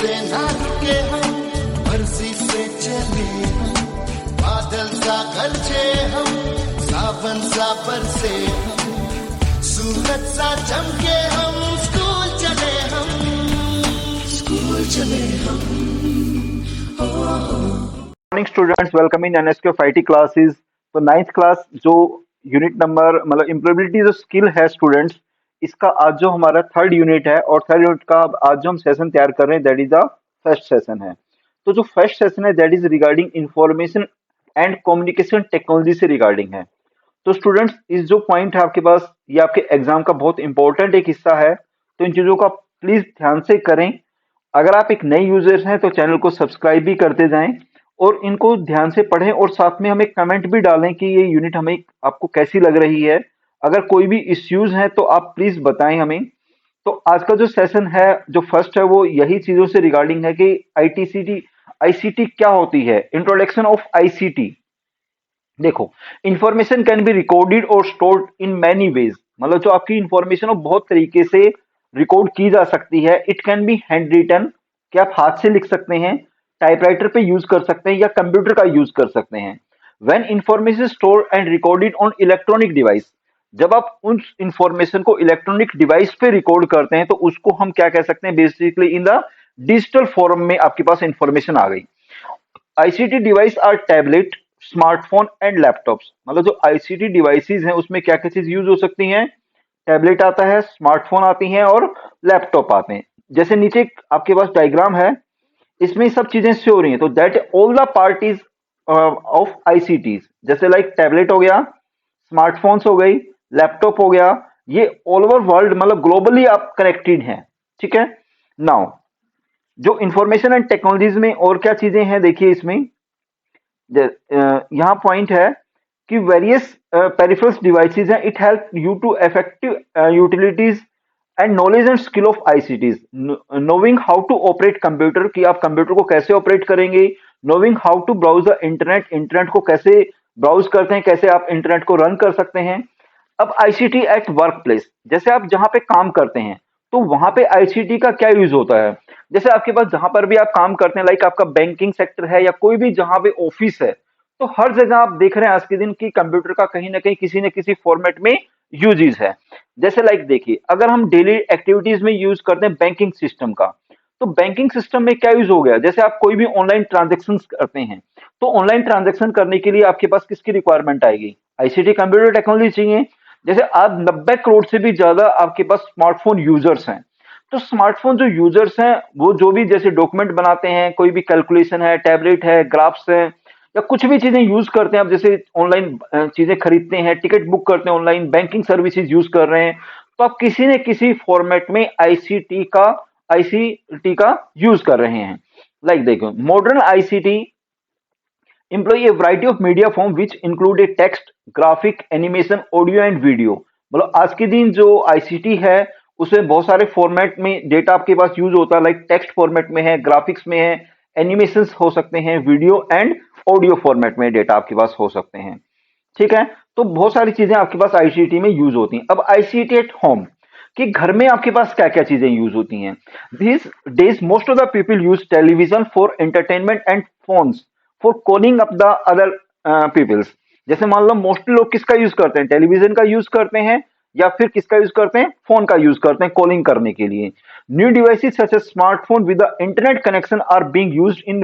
से ना रुके हम, मर्जी से चले हम, बादल सा गरजे हम, सावन सा बरसे हम, सूरज सा चमके हम, स्कूल चले हम, स्कूल चले हम। Morning students, welcome in NSQ फाइटी classes. तो 9th क्लास जो यूनिट नंबर मतलब इम्प्रूवेबिलिटी जो स्किल है स्टूडेंट्स, इसका आज जो हमारा 3rd यूनिट है और 3rd यूनिट का आज जो हम सेशन तैयार कर रहे हैं that is the first session है। तो जो फर्स्ट सेशन है that is regarding information and communication technology से रिगार्डिंग है। तो स्टूडेंट्स, इस जो पॉइंट है आपके पास, ये आपके एग्जाम का बहुत इंपॉर्टेंट एक हिस्सा है, तो इन चीजों का प्लीज ध्यान से करें। अगर आप एक नए यूजर्स हैं तो चैनल को सब्सक्राइब भी करते जाएं और इनको ध्यान से पढ़ें और साथ में हमें कमेंट भी डालें कि ये यूनिट हमें आपको कैसी लग रही है। अगर कोई भी इश्यूज हैं तो आप प्लीज बताएं हमें। तो आज का जो सेशन है जो फर्स्ट है वो यही चीजों से रिगार्डिंग है कि आईसीटी क्या होती है, इंट्रोडक्शन ऑफ आईसीटी। देखो, इंफॉर्मेशन कैन बी रिकॉर्डेड और स्टोर्ड इन मैनी वेज, मतलब जो आपकी इंफॉर्मेशन वो बहुत तरीके से रिकॉर्ड की जा सकती है। It can be hand written, कि आप हाथ से लिख सकते हैं, टाइपराइटर पे यूज कर सकते हैं या कंप्यूटर का यूज कर सकते हैं। When information store and recorded on electronic device, जब आप उस इंफॉर्मेशन को इलेक्ट्रॉनिक डिवाइस पे रिकॉर्ड करते हैं तो उसको हम क्या कह सकते हैं, basically in the digital form में आपके पास इंफॉर्मेशन आ गई। ICT device are tablet, smartphone and laptops, मतलब जो आईसीटी डिवाइसेस हैं उसमें क्या क्या चीज यूज हो सकती हैं। टैबलेट आता है, स्मार्टफोन आती हैं और लैपटॉप आते हैं। जैसे नीचे आपके पास डायग्राम है, इसमें सब चीजें शो हो रही हैं। तो that all the parties of ICTs, जैसे लाइक टैबलेट हो गया, स्मार्टफोन्स हो गई, लैपटॉप हो गया, ये ऑल ओवर वर्ल्ड मतलब ग्लोबली आप कनेक्टेड हैं। ठीक है। नाउ जो इंफॉर्मेशन एंड टेक्नोलॉजीज में और क्या चीजें हैं देखिए इसमें, यहाँ पॉइंट है कि वेरियस पेरिफेरल्स डिवाइसेस हैं, it help you to effective utilities and knowledge and skill of ICTs. Knowing how to operate computer, कि आप कंप्यूटर को कैसे ऑपरेट करेंगे। Knowing how to browse the internet, internet को कैसे ब्राउज करते हैं, कैसे आप इंटरनेट को रन कर सकते हैं। अब आईसीटी एट वर्क प्लेस, जैसे आप जहां पे काम करते हैं तो वहां पे आईसीटी का क्या यूज होता है। जैसे आपके पास जहां पर भी आप काम करते हैं, लाइक आपका बैंकिंग सेक्टर है या कोई भी जहां पे ऑफिस है, तो हर जगह आप देख रहे हैं आज के दिन की कंप्यूटर का कहीं ना कहीं किसी न किसी फॉर्मेट में यूजेस है। जैसे लाइक देखिए, अगर हम डेली एक्टिविटीज में यूज करते हैं बैंकिंग सिस्टम का, तो बैंकिंग सिस्टम में क्या यूज हो गया, जैसे आप कोई भी ऑनलाइन ट्रांजेक्शन करते हैं तो ऑनलाइन ट्रांजेक्शन करने के लिए आपके पास किसकी रिक्वायरमेंट आएगी, आईसीटी कंप्यूटर टेक्नोलॉजी चाहिए। जैसे आज 90 करोड़ से भी ज्यादा आपके पास स्मार्टफोन यूजर्स हैं, तो स्मार्टफोन जो यूजर्स हैं वो जो भी जैसे डॉक्यूमेंट बनाते हैं, कोई भी कैलकुलेशन है, टैबलेट है, ग्राफ्स है या कुछ भी चीजें यूज करते हैं, आप जैसे ऑनलाइन चीजें खरीदते हैं, टिकट बुक करते हैं, ऑनलाइन बैंकिंग सर्विसेज यूज कर रहे हैं, तो आप किसी न किसी फॉर्मेट में आईसीटी का यूज कर रहे हैं। लाइक देखो, modern ICT employ a variety of media form which include a text, graphic, animation, audio and video। मतलब आज के दिन जो आईसीटी है उसमें बहुत सारे फॉर्मेट में डेटा आपके पास यूज होता है, लाइक टेक्स्ट फॉर्मेट में है, ग्राफिक्स में है, एनिमेशंस हो सकते हैं, वीडियो एंड ऑडियो फॉर्मेट में डेटा आपके पास हो सकते हैं। ठीक है। तो बहुत सारी चीजें आपके पास आईसीटी में यूज होती हैं। अब आईसीटी एट होम, कि घर में आपके पास क्या क्या चीजें यूज होती हैं। This days most of the people use television for entertainment and phones for calling up the other peoples. जैसे मान लो मोस्टली लोग किसका यूज करते हैं, टेलीविजन का यूज करते हैं या फिर किसका यूज करते हैं, फोन का यूज करते हैं कॉलिंग करने के लिए। New devices such as smartphone with the internet connection are being used in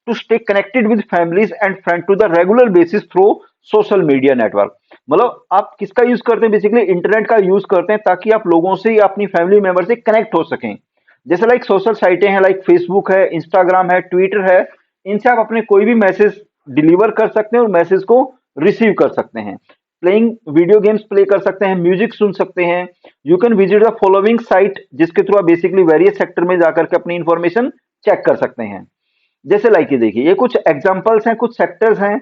to stay connected with families and friend to the regular basis through social media network. मतलब आप किसका use करते हैं, बेसिकली इंटरनेट का use करते हैं ताकि आप लोगों से या अपनी फैमिली मेंबर से कनेक्ट हो सकें। जैसे लाइक सोशल साइटें हैं, लाइक फेसबुक है, इंस्टाग्राम है, ट्विटर है, इनसे आप अपने कोई भी मैसेज डिलीवर कर सकते हैं और मैसेज को रिसीव कर सकते हैं। प्लेइंग वीडियो गेम्स प्ले कर सकते हैं, म्यूजिक सुन सकते हैं। You can visit the following site, जिसके थ्रू आप बेसिकली वेरियस सेक्टर में जाकर के अपनी इंफॉर्मेशन चेक कर सकते हैं। जैसे लाइक ये देखिए, ये कुछ एग्जांपल्स हैं, कुछ सेक्टर्स हैं।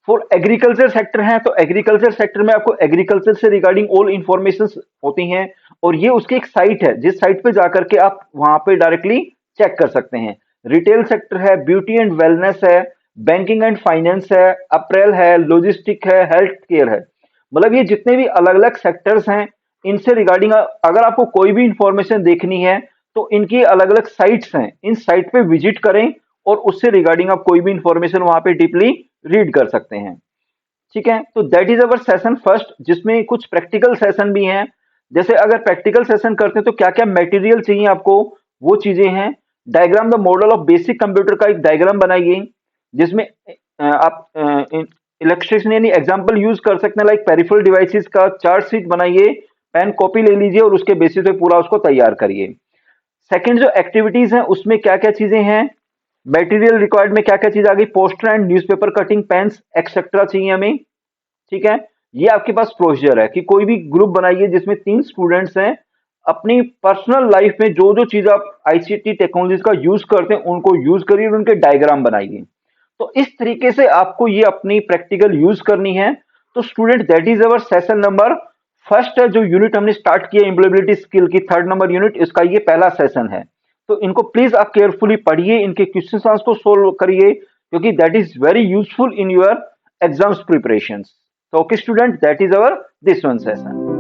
फॉर एग्रीकल्चर सेक्टर है तो एग्रीकल्चर सेक्टर में आपको एग्रीकल्चर से रिगार्डिंग ऑल इंफॉर्मेशन होती हैं और ये उसकी एक साइट है जिस साइट पे जाकर के आप वहां पे डायरेक्टली चेक कर सकते हैं। रिटेल सेक्टर है, ब्यूटी एंड वेलनेस है, बैंकिंग एंड फाइनेंस है, अप्रैल है, लॉजिस्टिक है, हेल्थ केयर है। मतलब ये जितने भी अलग अलग सेक्टर्स हैं इनसे रिगार्डिंग अगर आपको कोई भी इंफॉर्मेशन देखनी है तो इनकी अलग अलग साइट्स हैं, इन साइट पे विजिट करें और उससे रिगार्डिंग आप कोई भी इंफॉर्मेशन वहां पे डीपली रीड कर सकते हैं। ठीक है, तो that is our session first, जिसमें कुछ प्रैक्टिकल सेशन भी हैं। जैसे अगर प्रैक्टिकल सेशन करते हैं तो क्या क्या मटेरियल चाहिए आपको, वो चीजें हैं। Diagram the model of basic computer का एक डायग्राम बनाइए, जिसमें आप इलेक्ट्रेशन यानी एग्जांपल यूज कर सकते हैं, लाइक पेरिफेरल डिवाइसेस का चार्ट शीट बनाइए, पेन कॉपी ले लीजिए और उसके बेसिस पे पूरा उसको तैयार करिए। सेकंड जो एक्टिविटीज हैं उसमें क्या क्या चीजें हैं, मटेरियल रिक्वायर्ड में क्या क्या चीज आ गई, poster and newspaper cutting, pens etcetera चाहिए हमें। ठीक है, ये आपके पास प्रोसीजर है कि कोई भी ग्रुप बनाइए जिसमें 3 स्टूडेंट्स हैं, अपनी पर्सनल लाइफ में जो जो चीज आप आईसीटी टेक्नोलॉजीज का यूज करते हैं उनको यूज करिए और उनके डायग्राम बनाइए। तो इस तरीके से आपको ये अपनी प्रैक्टिकल यूज करनी है। तो student that is our session number first है, जो यूनिट हमने स्टार्ट किया एम्प्लॉयबिलिटी स्किल की 3rd नंबर यूनिट, इसका ये पहला सेशन है। तो इनको प्लीज आप केयरफुली पढ़िए, इनके क्वेश्चन आंसर को सोल्व करिए, क्योंकि that is very useful in your exams preparations. So, okay, student, that is our this one session.